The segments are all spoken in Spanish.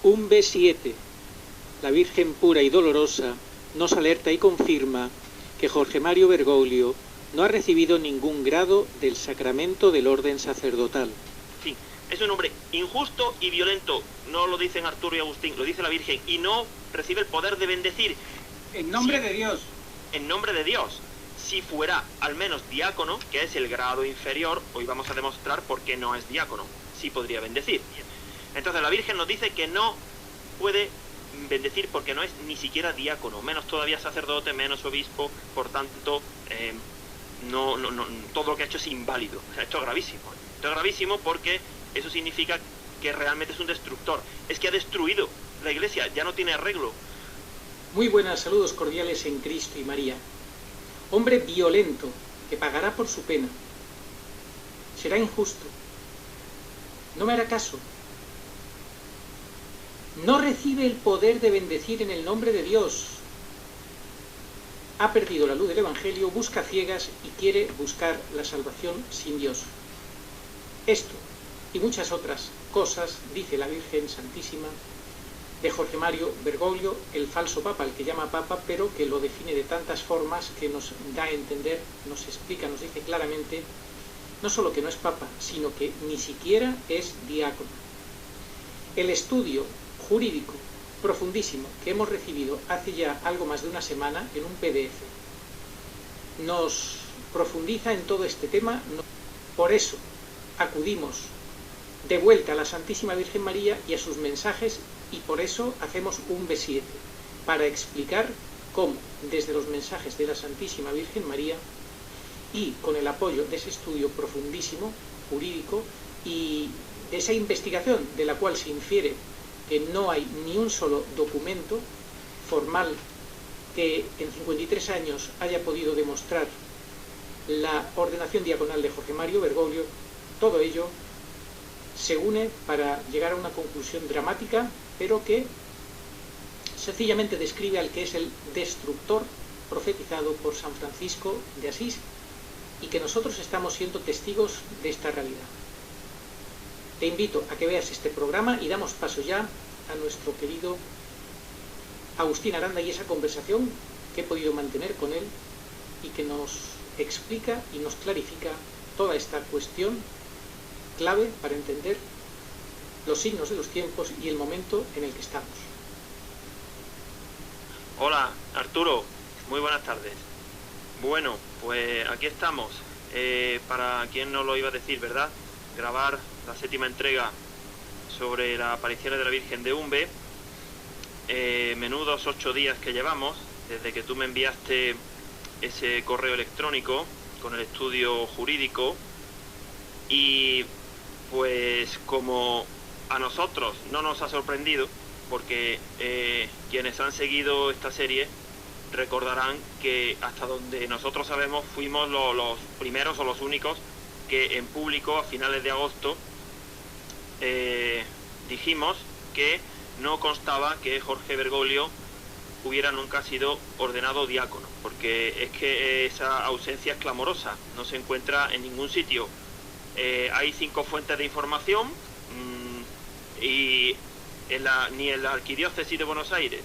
Un B7, la Virgen pura y dolorosa, nos alerta y confirma que Jorge Mario Bergoglio no ha recibido ningún grado del sacramento del orden sacerdotal. Sí, es un hombre injusto y violento, no lo dicen Arturo y Agustín, lo dice la Virgen, y no recibe el poder de bendecir. En nombre de Dios. En nombre de Dios. Si fuera al menos diácono, que es el grado inferior, hoy vamos a demostrar por qué no es diácono, sí podría bendecir. Entonces la Virgen nos dice que no puede bendecir porque no es ni siquiera diácono, menos todavía sacerdote, menos obispo, por tanto, todo lo que ha hecho es inválido. O sea, esto es gravísimo. Esto es gravísimo porque eso significa que realmente es un destructor. Es que ha destruido la Iglesia, ya no tiene arreglo. Muy buenas, saludos cordiales en Cristo y María. Hombre violento, que pagará por su pena. Será injusto. No me hará caso. No recibe el poder de bendecir en el nombre de Dios. Ha perdido la luz del Evangelio, busca ciegas y quiere buscar la salvación sin Dios. Esto y muchas otras cosas dice la Virgen Santísima de Jorge Mario Bergoglio, el falso papa, el que llama papa, pero que lo define de tantas formas que nos da a entender, nos explica, nos dice claramente, no solo que no es papa, sino que ni siquiera es diácono. El estudio jurídico profundísimo que hemos recibido hace ya algo más de una semana en un PDF nos profundiza en todo este tema. Por eso acudimos de vuelta a la Santísima Virgen María y a sus mensajes, y por eso hacemos un B7 para explicar cómo desde los mensajes de la Santísima Virgen María y con el apoyo de ese estudio profundísimo jurídico y de esa investigación de la cual se infiere que no hay ni un solo documento formal que en 53 años haya podido demostrar la ordenación diaconal de Jorge Mario Bergoglio, todo ello se une para llegar a una conclusión dramática, pero que sencillamente describe al que es el destructor profetizado por San Francisco de Asís y que nosotros estamos siendo testigos de esta realidad. Te invito a que veas este programa y damos paso ya a nuestro querido Agustín Aranda y esa conversación que he podido mantener con él y que nos explica y nos clarifica toda esta cuestión clave para entender los signos de los tiempos y el momento en el que estamos. Hola, Arturo, muy buenas tardes. Bueno, pues aquí estamos. Para quien no lo iba a decir, ¿verdad? Grabar la 7ª entrega sobre las apariciones de la Virgen de Umbe. Menudos 8 días que llevamos, desde que tú me enviaste ese correo electrónico con el estudio jurídico. Y pues como a nosotros no nos ha sorprendido, porque quienes han seguido esta serie recordarán que hasta donde nosotros sabemos fuimos los primeros o los únicos que en público a finales de agosto dijimos que no constaba que Jorge Bergoglio hubiera nunca sido ordenado diácono, porque es que esa ausencia es clamorosa, no se encuentra en ningún sitio. Hay 5 fuentes de información y ni en la Arquidiócesis de Buenos Aires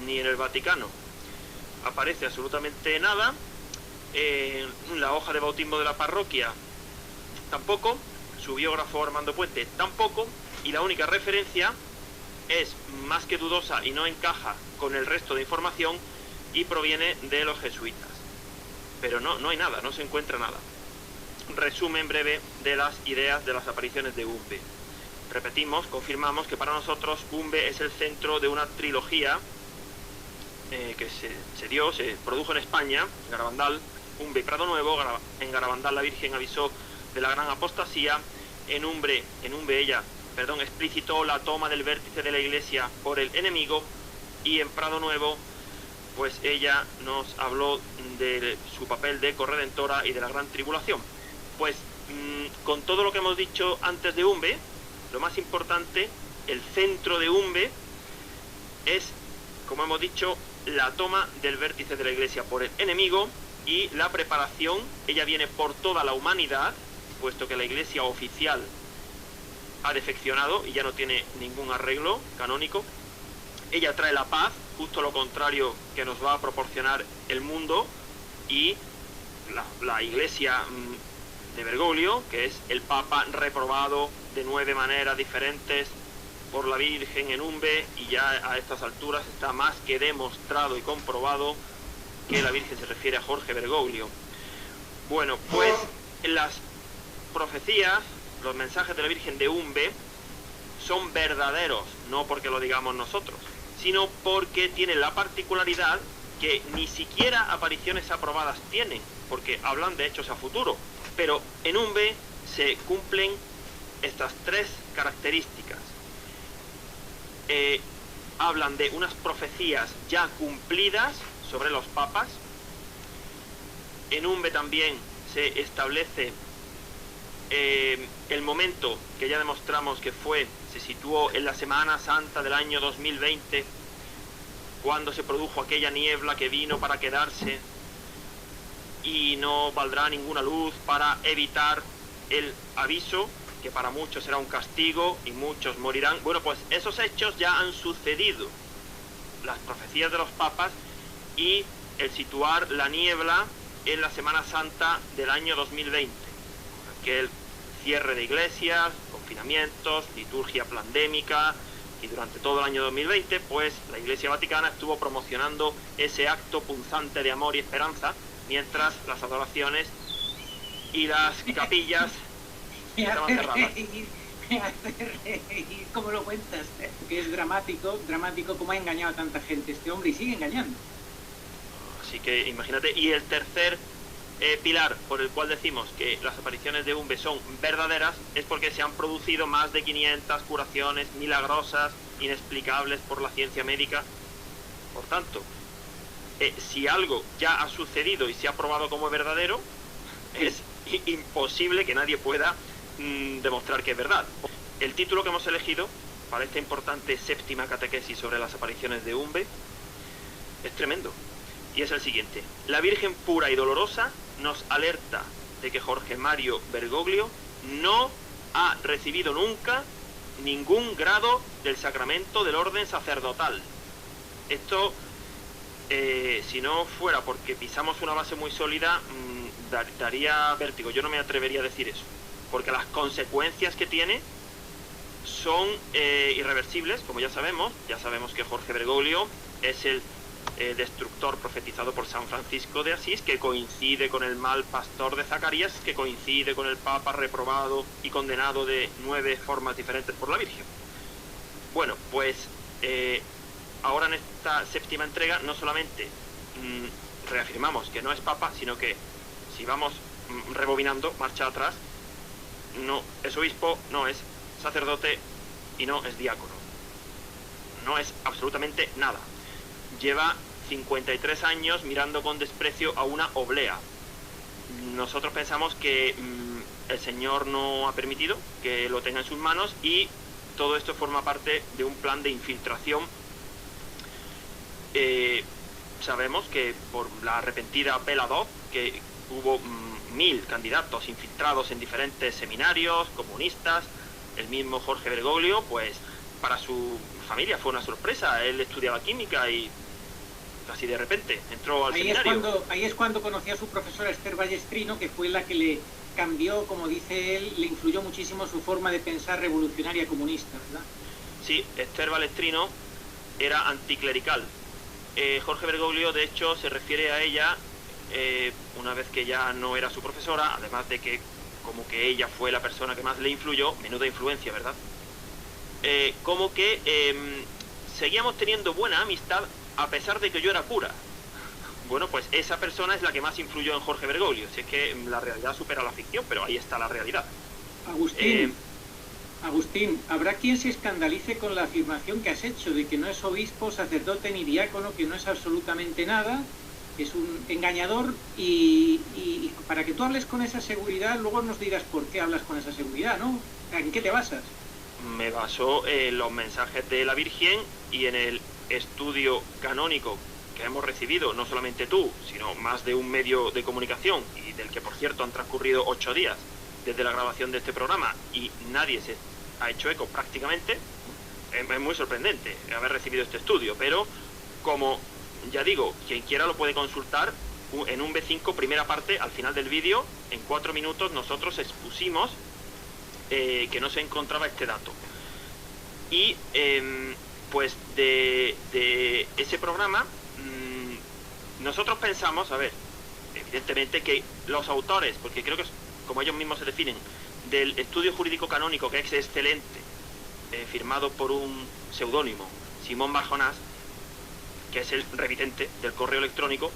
ni en el Vaticano aparece absolutamente nada. En la hoja de bautismo de la parroquia tampoco, su biógrafo Armando Puente tampoco, y la única referencia es más que dudosa y no encaja con el resto de información y proviene de los jesuitas. Pero no hay nada, no se encuentra nada. Resumen breve de las ideas de las apariciones de Umbe. Repetimos, confirmamos que para nosotros Umbe es el centro de una trilogía que se produjo en España, en Garabandal, Umbe y Prado Nuevo. En Garabandal la Virgen avisó de la gran apostasía, en Umbe ella explicitó la toma del vértice de la Iglesia por el enemigo, y en Prado Nuevo pues ella nos habló de su papel de corredentora y de la gran tribulación. Pues con todo lo que hemos dicho antes de Umbe, lo más importante, el centro de Umbe es, como hemos dicho, la toma del vértice de la Iglesia por el enemigo y la preparación. Ella viene por toda la humanidad, puesto que la Iglesia oficial ha defeccionado y ya no tiene ningún arreglo canónico. Ella trae la paz, justo lo contrario que nos va a proporcionar el mundo, y la iglesia de Bergoglio, que es el Papa reprobado de 9 maneras diferentes por la Virgen en Umbe, y ya a estas alturas está más que demostrado y comprobado que la Virgen se refiere a Jorge Bergoglio. Bueno, pues las profecías, los mensajes de la Virgen de Umbe son verdaderos, no porque lo digamos nosotros, sino porque tienen la particularidad que ni siquiera apariciones aprobadas tienen, porque hablan de hechos a futuro, pero en Umbe se cumplen estas 3 características. Hablan de unas profecías ya cumplidas sobre los papas. En Umbe también se establece el momento que ya demostramos que se situó en la Semana Santa del año 2020, cuando se produjo aquella niebla que vino para quedarse y no valdrá ninguna luz para evitar el aviso, que para muchos será un castigo y muchos morirán. Bueno, pues esos hechos ya han sucedido, las profecías de los papas y el situar la niebla en la Semana Santa del año 2020, aquel cierre de iglesias, confinamientos, liturgia pandémica, y durante todo el año 2020 pues la Iglesia Vaticana estuvo promocionando ese acto punzante de amor y esperanza, mientras las adoraciones y las capillas estaban cerradas. Me hace reír, ¿cómo lo cuentas? Que es dramático cómo ha engañado a tanta gente este hombre, y sigue engañando. Así que imagínate. Y el tercer pilar por el cual decimos que las apariciones de Umbe son verdaderas es porque se han producido más de 500 curaciones milagrosas, inexplicables por la ciencia médica. Por tanto, si algo ya ha sucedido y se ha probado como verdadero, es imposible que nadie pueda demostrar que es verdad. El título que hemos elegido para esta importante 7ª catequesis sobre las apariciones de Umbe es tremendo, y es el siguiente: la Virgen pura y dolorosa nos alerta de que Jorge Mario Bergoglio no ha recibido nunca ningún grado del sacramento del orden sacerdotal. Esto, si no fuera porque pisamos una base muy sólida, daría vértigo. Yo no me atrevería a decir eso, porque las consecuencias que tiene son irreversibles, como ya sabemos. Ya sabemos que Jorge Bergoglio es el destructor profetizado por San Francisco de Asís, que coincide con el mal pastor de Zacarías, que coincide con el Papa reprobado y condenado de 9 formas diferentes por la Virgen. Bueno, pues ahora en esta 7ª entrega no solamente reafirmamos que no es Papa, sino que, si vamos rebobinando, marcha atrás, no es obispo, no es sacerdote y no es diácono. No es absolutamente nada. Lleva 53 años mirando con desprecio a una oblea. Nosotros pensamos que el Señor no ha permitido que lo tenga en sus manos, y todo esto forma parte de un plan de infiltración. Sabemos que por la arrepentida Bela Dodd, que hubo 1000 candidatos infiltrados en diferentes seminarios comunistas. El mismo Jorge Bergoglio, pues para su familia fue una sorpresa. Él estudiaba química y casi de repente entró al seminario. Ahí es cuando conocí a su profesora Esther Ballestrino, que fue la que le cambió, como dice él, le influyó muchísimo su forma de pensar revolucionaria comunista, ¿verdad? Sí, Esther Ballestrino era anticlerical. Jorge Bergoglio, de hecho, se refiere a ella, una vez que ya no era su profesora, además de que como que ella fue la persona que más le influyó, menuda influencia, ¿verdad? Como que seguíamos teniendo buena amistad a pesar de que yo era cura. Bueno, pues esa persona es la que más influyó en Jorge Bergoglio. Si es que la realidad supera la ficción, pero ahí está la realidad. Agustín, ¿habrá quien se escandalice con la afirmación que has hecho de que no es obispo, sacerdote ni diácono, que no es absolutamente nada, que es un engañador? Y para que tú hables con esa seguridad, luego nos dirás por qué hablas con esa seguridad, ¿no? ¿En qué te basas? Me baso en los mensajes de la Virgen y en el estudio canónico que hemos recibido, no solamente tú, sino más de un medio de comunicación, y del que, por cierto, han transcurrido 8 días desde la grabación de este programa, y nadie se ha hecho eco prácticamente. Es muy sorprendente haber recibido este estudio, pero como ya digo, quien quiera lo puede consultar en un B5, primera parte, al final del vídeo, en 4 minutos nosotros expusimos que no se encontraba este dato. Y pues de ese programa nosotros pensamos, a ver, evidentemente que los autores, porque creo que como ellos mismos se definen, del estudio jurídico canónico, que es excelente, firmado por un seudónimo, Simón Barjonás, que es el remitente del correo electrónico,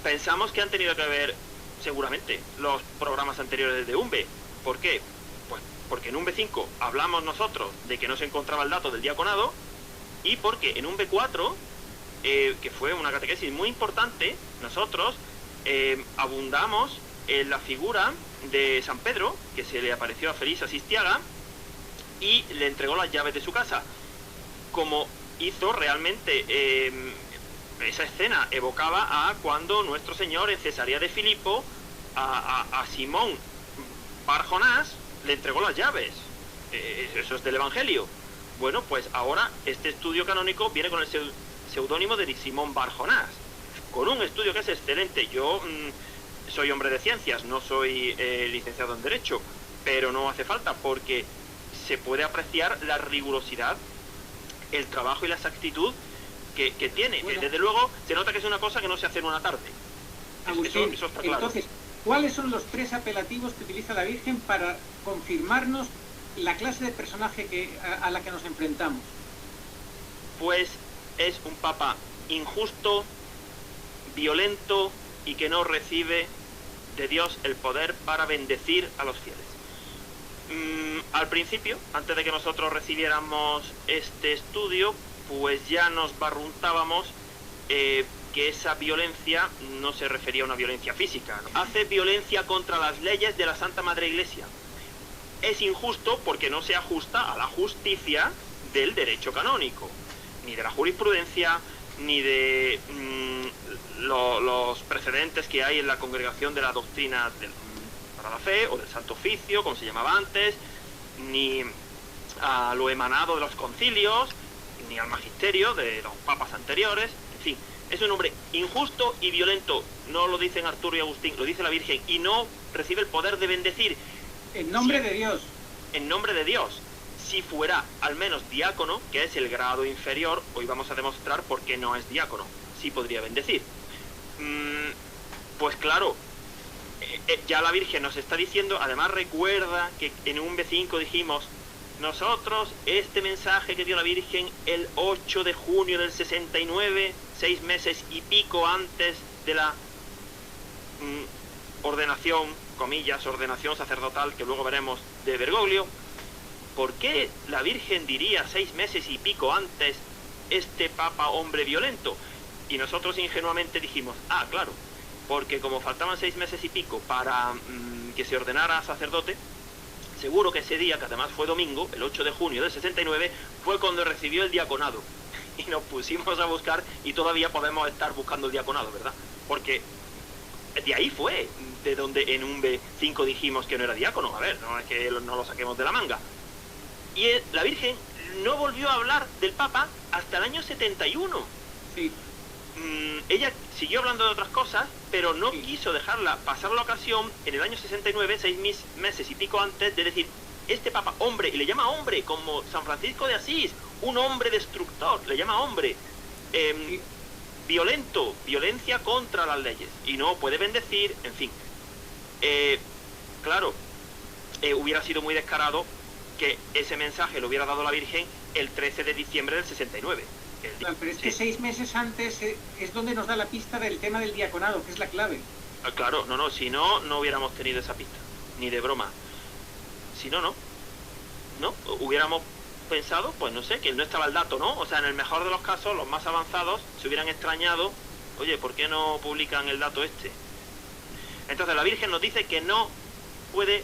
pensamos que han tenido que ver seguramente los programas anteriores de UNBE. ¿Por qué? Pues porque en un B5 hablamos nosotros de que no se encontraba el dato del diaconado, y porque en un B4, que fue una catequesis muy importante, nosotros abundamos en la figura de San Pedro, que se le apareció a Feliz Asistiaga y le entregó las llaves de su casa. Como hizo realmente esa escena, evocaba a cuando nuestro Señor en Cesarea de Filipo a Simón Barjonás le entregó las llaves. Eso es del Evangelio. Bueno, pues ahora este estudio canónico viene con el seudónimo de Simón Barjonás, con un estudio que es excelente. Yo soy hombre de ciencias, no soy licenciado en Derecho, pero no hace falta, porque se puede apreciar la rigurosidad, el trabajo y la exactitud que tiene. Bueno, desde luego se nota que es una cosa que no se hace en una tarde. Agustín, eso está claro. Entonces, ¿cuáles son los 3 apelativos que utiliza la Virgen para confirmarnos la clase de personaje a la que nos enfrentamos? Pues es un papa injusto, violento y que no recibe de Dios el poder para bendecir a los fieles. Al principio, antes de que nosotros recibiéramos este estudio, pues ya nos barruntábamos que esa violencia no se refería a una violencia física, ¿no? Hace violencia contra las leyes de la Santa Madre Iglesia. Es injusto porque no se ajusta a la justicia del derecho canónico, ni de la jurisprudencia, ni de los precedentes que hay en la congregación de la doctrina para la fe, o del Santo Oficio, como se llamaba antes, ni a lo emanado de los concilios, ni al magisterio de los papas anteriores. En fin, es un hombre injusto y violento. No lo dicen Arturo y Agustín, lo dice la Virgen, y no recibe el poder de bendecir. En nombre de Dios. En nombre de Dios. Si fuera al menos diácono, que es el grado inferior, hoy vamos a demostrar por qué no es diácono, sí podría bendecir. Pues claro, ya la Virgen nos está diciendo, además recuerda que en un B5 dijimos, nosotros este mensaje que dio la Virgen el 8 de junio del 69, 6 meses y pico antes de la ordenación, comillas, ordenación sacerdotal, que luego veremos, de Bergoglio. ¿Por qué la Virgen diría 6 meses y pico antes este papa hombre violento? Y nosotros ingenuamente dijimos, claro, porque como faltaban 6 meses y pico para que se ordenara sacerdote, seguro que ese día, que además fue domingo, el 8 de junio del 69, fue cuando recibió el diaconado. Y nos pusimos a buscar, y todavía podemos estar buscando el diaconado, ¿verdad? Porque de ahí fue de donde en un B5 dijimos que no era diácono. A ver, no es que no lo saquemos de la manga. Y la Virgen no volvió a hablar del Papa hasta el año 71. Sí. Ella siguió hablando de otras cosas, pero no quiso dejarla pasar la ocasión en el año 69, 6 meses y pico antes, de decir, este Papa, hombre, y le llama hombre, como San Francisco de Asís, un hombre destructor, le llama hombre, violento, violencia contra las leyes, y no puede bendecir, en fin. Claro, hubiera sido muy descarado que ese mensaje lo hubiera dado la Virgen el 13 de diciembre del 69. Pero es que 6 meses antes es donde nos da la pista del tema del diaconado, que es la clave. Claro, no, si no, no hubiéramos tenido esa pista, ni de broma. Si no, hubiéramos pensado, pues no sé, que no estaba el dato, ¿no? O sea, en el mejor de los casos, los más avanzados se hubieran extrañado, oye, ¿por qué no publican el dato este? Entonces la Virgen nos dice que no puede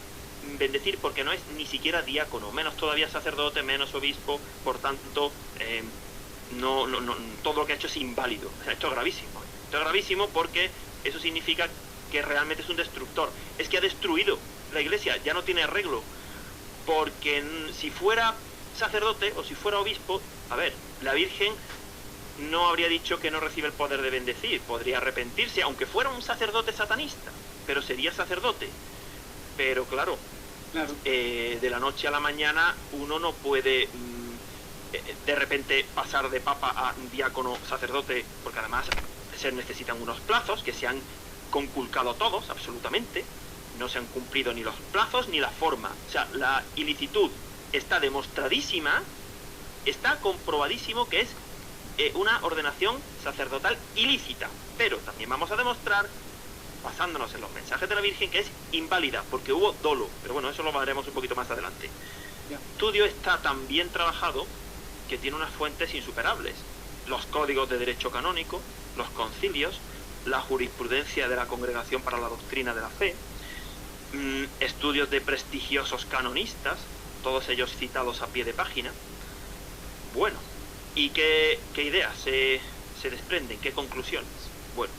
bendecir porque no es ni siquiera diácono, menos todavía sacerdote, menos obispo, por tanto, no, todo lo que ha hecho es inválido. O sea, esto es gravísimo. Esto es gravísimo porque eso significa que realmente es un destructor. Es que ha destruido la Iglesia, ya no tiene arreglo. porque si fuera sacerdote o si fuera obispo, a ver, la Virgen no habría dicho que no recibe el poder de bendecir, podría arrepentirse, aunque fuera un sacerdote satanista, pero sería sacerdote. Pero claro, de la noche a la mañana uno no puede de repente pasar de papa a diácono sacerdote, porque además se necesitan unos plazos que se han conculcado todos, absolutamente. No se han cumplido ni los plazos ni la forma. O sea, la ilicitud está demostradísima, está comprobadísimo que es una ordenación sacerdotal ilícita. Pero también vamos a demostrar, basándonos en los mensajes de la Virgen, que es inválida, porque hubo dolo. Pero bueno, eso lo veremos un poquito más adelante. El estudio está tan bien trabajado que tiene unas fuentes insuperables. Los códigos de derecho canónico, los concilios, la jurisprudencia de la Congregación para la Doctrina de la Fe, estudios de prestigiosos canonistas, todos ellos citados a pie de página. Bueno, ¿y qué ideas se desprenden? ¿Qué conclusiones? Bueno,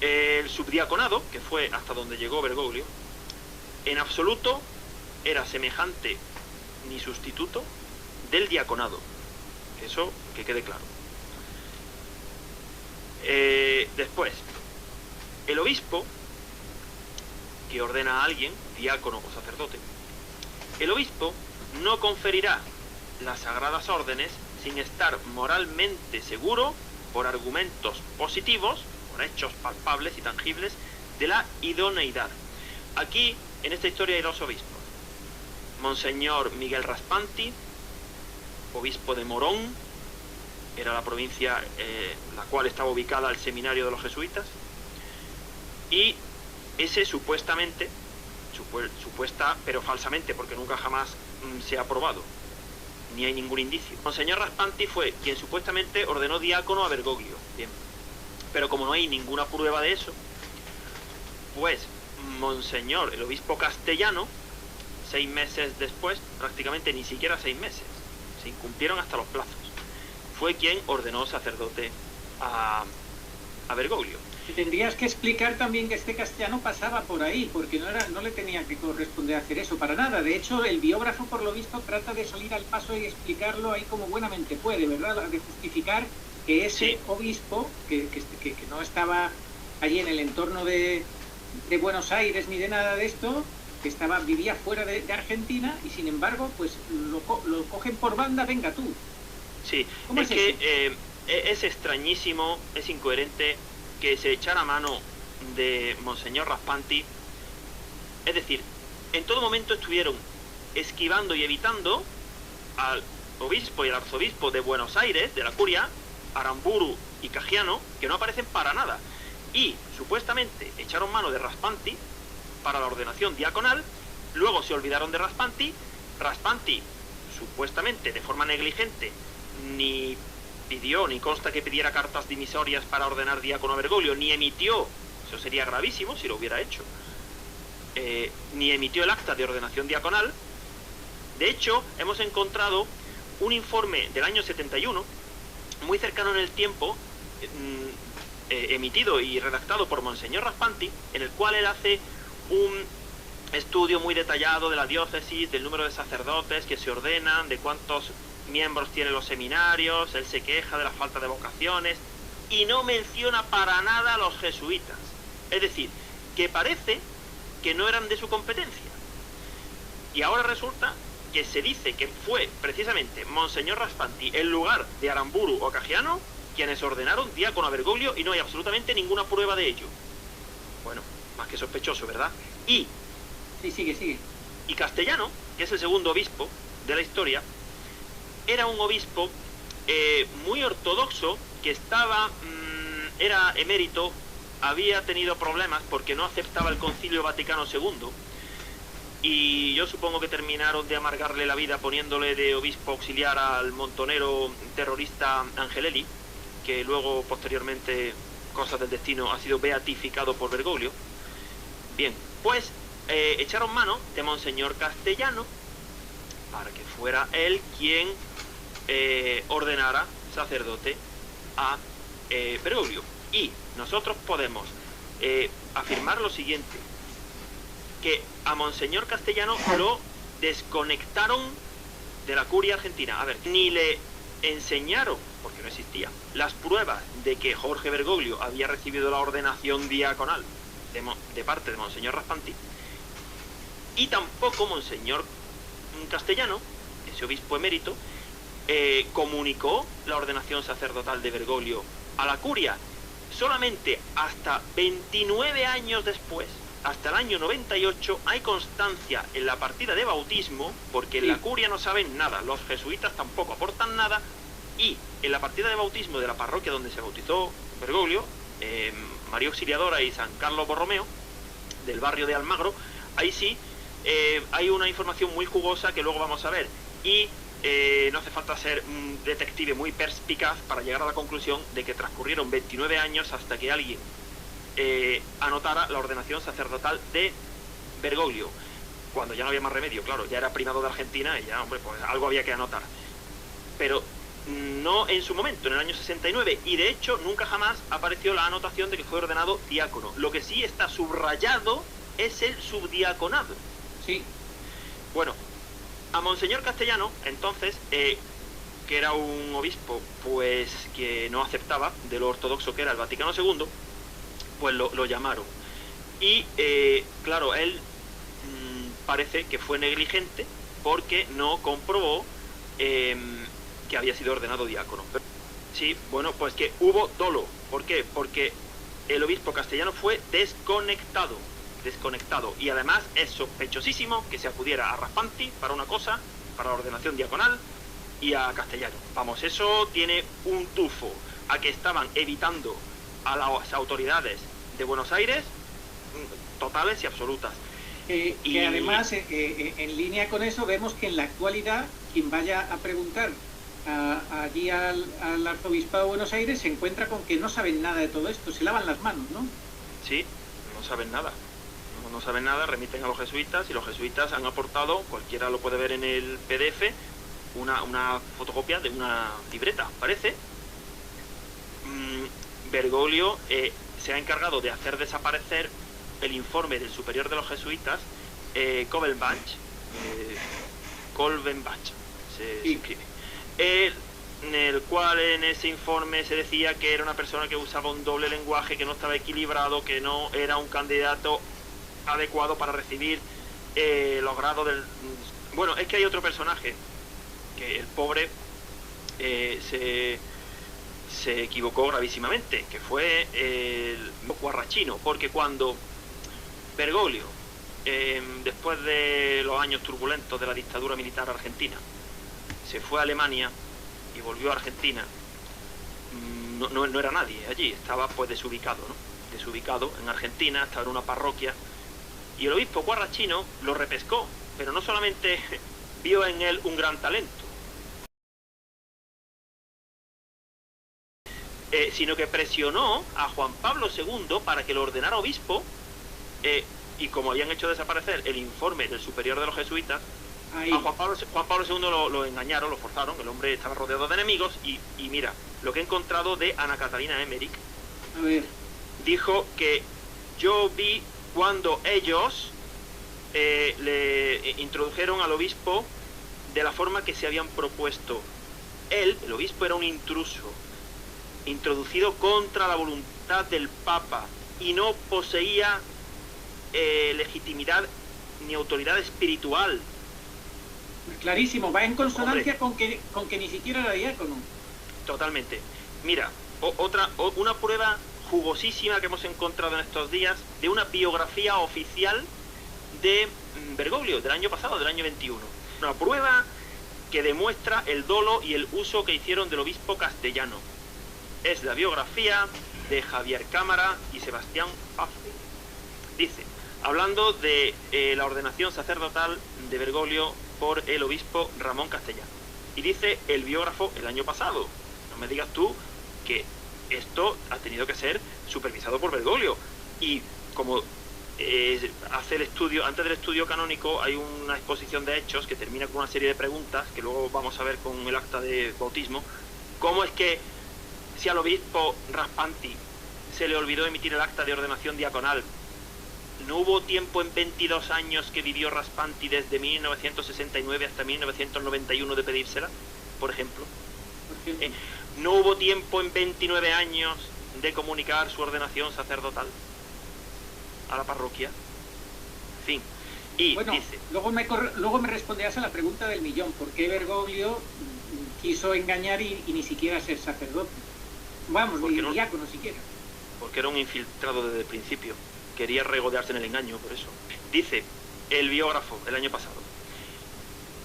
el subdiaconado, que fue hasta donde llegó Bergoglio, en absoluto era semejante ni sustituto del diaconado. Eso que quede claro. Después, el obispo que ordena a alguien, diácono o sacerdote, el obispo no conferirá las sagradas órdenes sin estar moralmente seguro, por argumentos positivos, por hechos palpables y tangibles, de la idoneidad. Aquí, en esta historia, hay dos obispos. Monseñor Miguel Raspanti, obispo de Morón, era la provincia la cual estaba ubicada el seminario de los jesuitas, y ese supuestamente, supuesta pero falsamente, porque nunca jamás se ha probado, ni hay ningún indicio. Monseñor Raspanti fue quien supuestamente ordenó diácono a Bergoglio. Bien, pero como no hay ninguna prueba de eso, pues Monseñor, el obispo castellano, 6 meses después, prácticamente ni siquiera 6 meses, se incumplieron hasta los plazos, fue quien ordenó sacerdote a Bergoglio. Y tendrías que explicar también que este castellano pasaba por ahí, porque no le tenía que corresponder hacer eso para nada. De hecho, el biógrafo, por lo visto, trata de salir al paso y explicarlo ahí como buenamente puede, ¿verdad? De justificar que ese obispo, que no estaba allí en el entorno de Buenos Aires ni de nada de esto, que vivía fuera de Argentina, y sin embargo, pues lo cogen por banda, venga tú. Sí, es que es extrañísimo, es incoherente que se echara mano de Monseñor Raspanti. Es decir, en todo momento estuvieron esquivando y evitando al obispo y al arzobispo de Buenos Aires, de la Curia, Aramburu y Cagiano, que no aparecen para nada, y supuestamente echaron mano de Raspanti para la ordenación diaconal. Luego se olvidaron de Raspanti. Raspanti, supuestamente de forma negligente, ni pidió, ni consta que pidiera cartas dimisorias para ordenar diácono a Bergoglio, ni emitió, eso sería gravísimo si lo hubiera hecho, ni emitió el acta de ordenación diaconal. De hecho, hemos encontrado un informe del año 71, muy cercano en el tiempo, emitido y redactado por Monseñor Raspanti, en el cual él hace un estudio muy detallado de la diócesis, del número de sacerdotes que se ordenan, de cuántos miembros tienen los seminarios. Él se queja de la falta de vocaciones y no menciona para nada a los jesuitas. Es decir, que parece que no eran de su competencia. Y ahora resulta que se dice que fue precisamente Monseñor Raspanti, en lugar de Aramburu o Cagiano, quienes ordenaron diácono a Bergoglio, y no hay absolutamente ninguna prueba de ello. Bueno, más que sospechoso, ¿verdad? Y sigue. Y Castellano, que es el segundo obispo de la historia, era un obispo muy ortodoxo, que era emérito, había tenido problemas porque no aceptaba el Concilio Vaticano II, y yo supongo que terminaron de amargarle la vida poniéndole de obispo auxiliar al montonero terrorista Angelelli, que luego, posteriormente, cosas del destino, ha sido beatificado por Bergoglio. Bien, pues echaron mano de Monseñor Castellano para que fuera él quien ordenara sacerdote a Bergoglio. Y nosotros podemos afirmar lo siguiente: que a Monseñor Castellano lo desconectaron de la curia argentina. A ver, ni le enseñaron, porque no existía, las pruebas de que Jorge Bergoglio había recibido la ordenación diaconal de parte de Monseñor Raspanti, y tampoco Monseñor Castellano, ese obispo emérito, comunicó la ordenación sacerdotal de Bergoglio a la curia. Solamente hasta 29 años después, hasta el año 98, hay constancia en la partida de bautismo, porque en la curia no saben nada, los jesuitas tampoco aportan nada, y en la partida de bautismo de la parroquia donde se bautizó Bergoglio, María Auxiliadora y San Carlos Borromeo, del barrio de Almagro, ahí sí hay una información muy jugosa que luego vamos a ver, y no hace falta ser un detective muy perspicaz para llegar a la conclusión de que transcurrieron 29 años hasta que alguien anotara la ordenación sacerdotal de Bergoglio, cuando ya no había más remedio, claro, ya era primado de Argentina y ya, hombre, pues algo había que anotar, pero no en su momento, en el año 69, y de hecho nunca jamás apareció la anotación de que fue ordenado diácono. Lo que sí está subrayado es el subdiaconado. Sí. Bueno, a Monseñor Castellano, entonces, que era un obispo pues que no aceptaba de lo ortodoxo que era el Vaticano II, pues lo llamaron. Y claro, él parece que fue negligente porque no comprobó que había sido ordenado diácono. Sí, bueno, pues que hubo dolo. ¿Por qué? Porque el obispo castellano fue desconectado, y además es sospechosísimo que se acudiera a Raspanti para una cosa, para la ordenación diaconal, y a Castellano. Vamos, eso tiene un tufo a que estaban evitando a las autoridades de Buenos Aires totales y absolutas. Que además, en línea con eso, vemos que en la actualidad quien vaya a preguntar allí al arzobispado de Buenos Aires se encuentra con que no saben nada de todo esto, se lavan las manos, ¿no? Sí, no saben nada. No saben nada, remiten a los jesuitas, y los jesuitas han aportado, cualquiera lo puede ver en el PDF, una fotocopia de una libreta, parece. Bergoglio se ha encargado de hacer desaparecer el informe del superior de los jesuitas, Kolbenbach, se escribe, en el cual en ese informe se decía que era una persona que usaba un doble lenguaje, que no estaba equilibrado, que no era un candidato adecuado para recibir los grados del... Bueno, es que hay otro personaje que el pobre se equivocó gravísimamente, que fue el Guarrachino, porque cuando Bergoglio, después de los años turbulentos de la dictadura militar argentina, se fue a Alemania y volvió a Argentina, no era nadie allí, estaba pues desubicado, ¿no? Desubicado en Argentina, estaba en una parroquia, y el obispo Guarrachino lo repescó, pero no solamente vio en él un gran talento, sino que presionó a Juan Pablo II para que lo ordenara obispo, y como habían hecho desaparecer el informe del superior de los jesuitas, a Juan Pablo II lo engañaron, lo forzaron, el hombre estaba rodeado de enemigos, y mira, lo que he encontrado de Ana Catalina Emmerich, a ver, dijo que yo vi cuando ellos le introdujeron al obispo de la forma que se habían propuesto. Él, el obispo, era un intruso, introducido contra la voluntad del Papa, y no poseía legitimidad ni autoridad espiritual. Clarísimo, va en consonancia con que ni siquiera era diácono. Totalmente. Mira, una prueba jugosísima que hemos encontrado en estos días de una biografía oficial de Bergoglio del año pasado, del año 21. Una prueba que demuestra el dolo y el uso que hicieron del obispo castellano. Es la biografía de Javier Cámara y Sebastián Paz. Dice, hablando de la ordenación sacerdotal de Bergoglio por el obispo Ramón Castellano, y dice el biógrafo el año pasado, no me digas tú que esto ha tenido que ser supervisado por Bergoglio, y como hace el estudio, antes del estudio canónico hay una exposición de hechos que termina con una serie de preguntas que luego vamos a ver con el acta de bautismo. ¿Cómo es que si al obispo Raspanti se le olvidó emitir el acta de ordenación diaconal, ¿No hubo tiempo en 22 años que vivió Raspanti desde 1969 hasta 1991 de pedírsela, por ejemplo? ¿No hubo tiempo en 29 años de comunicar su ordenación sacerdotal a la parroquia? En fin. Y bueno, dice... luego me responderás a la pregunta del millón. ¿Por qué Bergoglio quiso engañar y ni siquiera ser sacerdote? Vamos, ni diácono siquiera. Porque era un infiltrado desde el principio. Quería regodearse en el engaño, por eso. Dice el biógrafo el año pasado: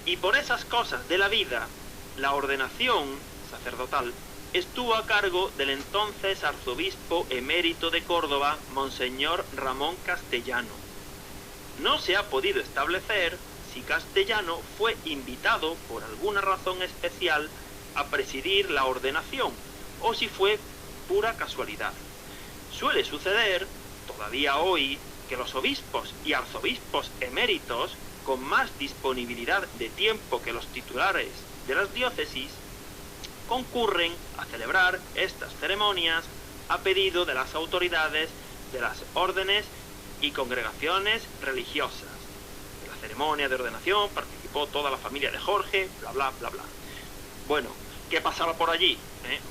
y por esas cosas de la vida, la ordenación sacerdotal estuvo a cargo del entonces arzobispo emérito de Córdoba, Monseñor Ramón Castellano. No se ha podido establecer si Castellano fue invitado por alguna razón especial a presidir la ordenación o si fue pura casualidad. Suele suceder todavía hoy que los obispos y arzobispos eméritos, con más disponibilidad de tiempo que los titulares de las diócesis, concurren a celebrar estas ceremonias a pedido de las autoridades de las órdenes y congregaciones religiosas. En la ceremonia de ordenación participó toda la familia de Jorge, bla bla bla bla. Bueno, ¿qué pasaba por allí?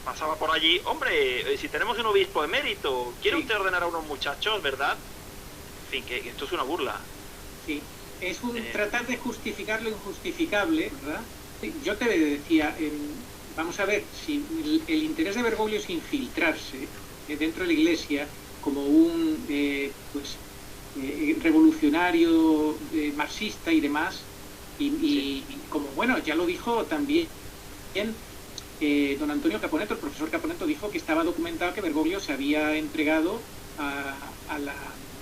Pasaba por allí, hombre, si tenemos un obispo emérito, ¿quiere usted ordenar a unos muchachos, verdad? En fin, que esto es una burla. Sí, es un tratar de justificar lo injustificable, ¿verdad? Yo te decía, vamos a ver, si el interés de Bergoglio es infiltrarse dentro de la Iglesia como un revolucionario marxista y demás, y como, bueno, ya lo dijo también don Antonio Caponeto, el profesor Caponeto, dijo que estaba documentado que Bergoglio se había entregado a la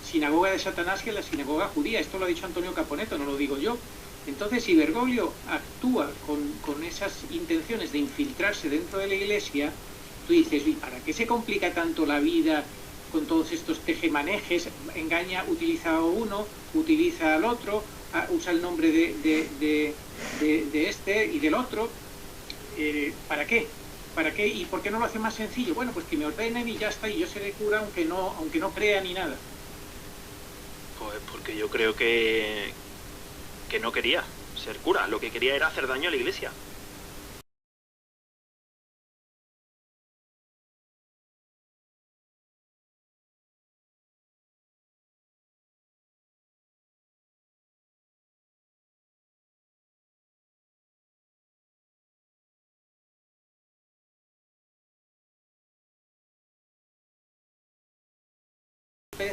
sinagoga de Satanás y a la sinagoga judía. Esto lo ha dicho Antonio Caponeto, no lo digo yo. Entonces, si Bergoglio actúa con esas intenciones de infiltrarse dentro de la Iglesia, tú dices, ¿y para qué se complica tanto la vida con todos estos tejemanejes? Engaña, utiliza a uno, utiliza al otro, usa el nombre de este y del otro. ¿Para qué? ¿Para qué? ¿Y por qué no lo hace más sencillo? Bueno, pues que me ordenen y ya está, y yo seré cura aunque no crea ni nada. Pues porque yo creo que no quería ser cura, lo que quería era hacer daño a la Iglesia.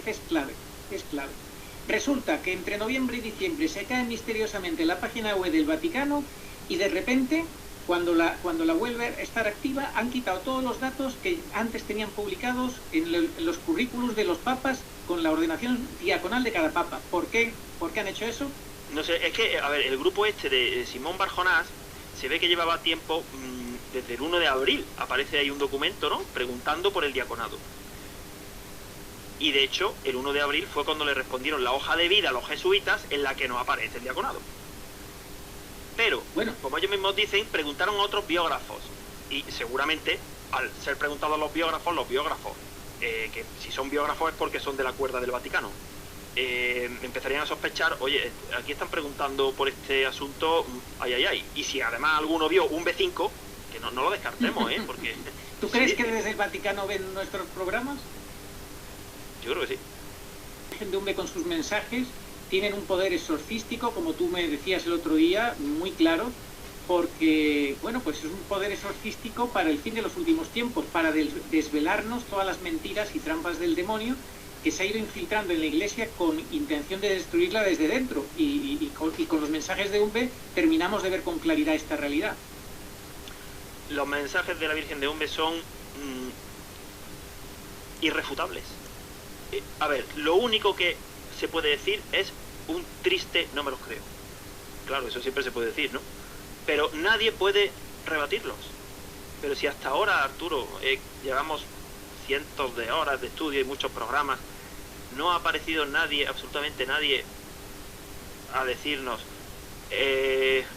Es clave, es clave. Resulta que entre noviembre y diciembre se cae misteriosamente la página web del Vaticano y de repente, cuando la vuelve a estar activa, han quitado todos los datos que antes tenían publicados en los currículos de los papas con la ordenación diaconal de cada papa. ¿Por qué? ¿Por qué han hecho eso? No sé, es que, a ver, el grupo este de Simón Barjonás se ve que llevaba tiempo, desde el 1 de abril, aparece ahí un documento, ¿no?, preguntando por el diaconado. Y de hecho, el 1 de abril fue cuando le respondieron la hoja de vida a los jesuitas en la que no aparece el diaconado. Pero, bueno, como ellos mismos dicen, preguntaron a otros biógrafos. Y seguramente, al ser preguntados a los biógrafos, que si son biógrafos es porque son de la cuerda del Vaticano, empezarían a sospechar, oye, aquí están preguntando por este asunto, ay. Y si además alguno vio un B5, que no lo descartemos, porque... ¿Tú crees que desde el Vaticano ven nuestros programas? Yo creo que sí. De Umbe con sus mensajes tienen un poder exorcístico, como tú me decías el otro día, muy claro, porque, bueno, pues es un poder exorcístico para el fin de los últimos tiempos, para desvelarnos todas las mentiras y trampas del demonio que se ha ido infiltrando en la Iglesia con intención de destruirla desde dentro, y con los mensajes de Umbe terminamos de ver con claridad esta realidad. Los mensajes de la Virgen de Umbe son irrefutables. A ver, lo único que se puede decir es un triste no me los creo. Claro, eso siempre se puede decir, ¿no? Pero nadie puede rebatirlos. Pero si hasta ahora, Arturo, llevamos cientos de horas de estudio y muchos programas, no ha aparecido nadie, absolutamente nadie, a decirnos,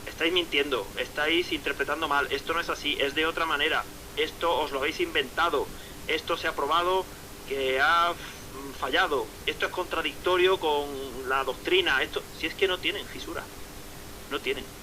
estáis mintiendo, estáis interpretando mal, esto no es así, es de otra manera, esto os lo habéis inventado, esto se ha probado que ha fallado, esto es contradictorio con la doctrina, esto, si es que no tienen fisura, no tienen.